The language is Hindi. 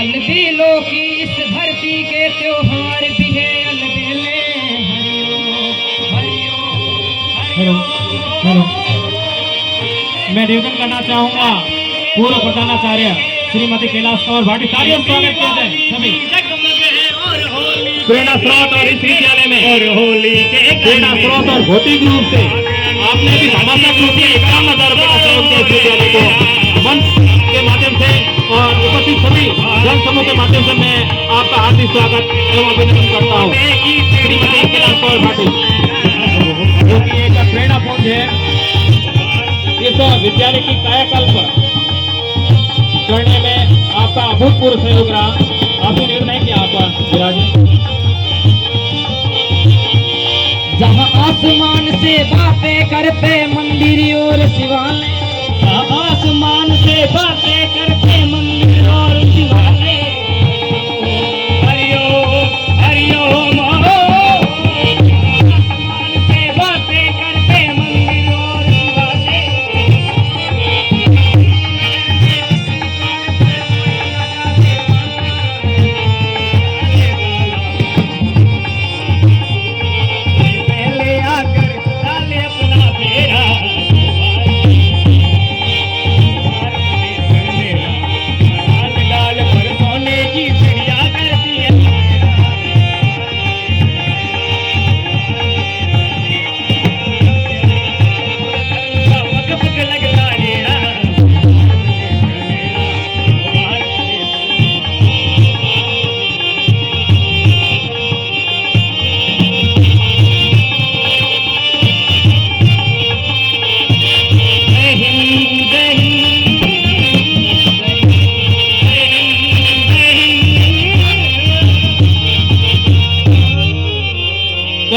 अलबेलों की इस धरती के त्योहार भी है अलबेले। हेलो हेलो, मैं निवेदन करना चाहूंगा पूर्व प्रधानाचार्य श्रीमती कैलाश कौर भाटी, तालियों से स्वागत किया जाए सभी। प्रेरणा स्रोत और इस विद्यालय में और होली प्रेरणा स्रोत और भौतिक रूप से आपने भी भाषा रूप से 51,000 रुपये का सहयोग दिया विद्यालय को मंच के माध्यम से और उपस्थित सभी जन समूह के माध्यम से मैं आपका हार्दिक स्वागत एवं अभिनंदन करता हूँ। श्रीमती कैलाश कौर भाटी जो कि एक प्रेरणा पुंज है, इस विद्यालय की कायाकल्प करने में आपका अभूतपूर्व सहयोग रहा। आपसे निवेदन है कि आप विराजें। जहाँ आसमान से बातें करते मंदिर और शिवालय, आसमान से बातें करते मंदिर और शिवालय,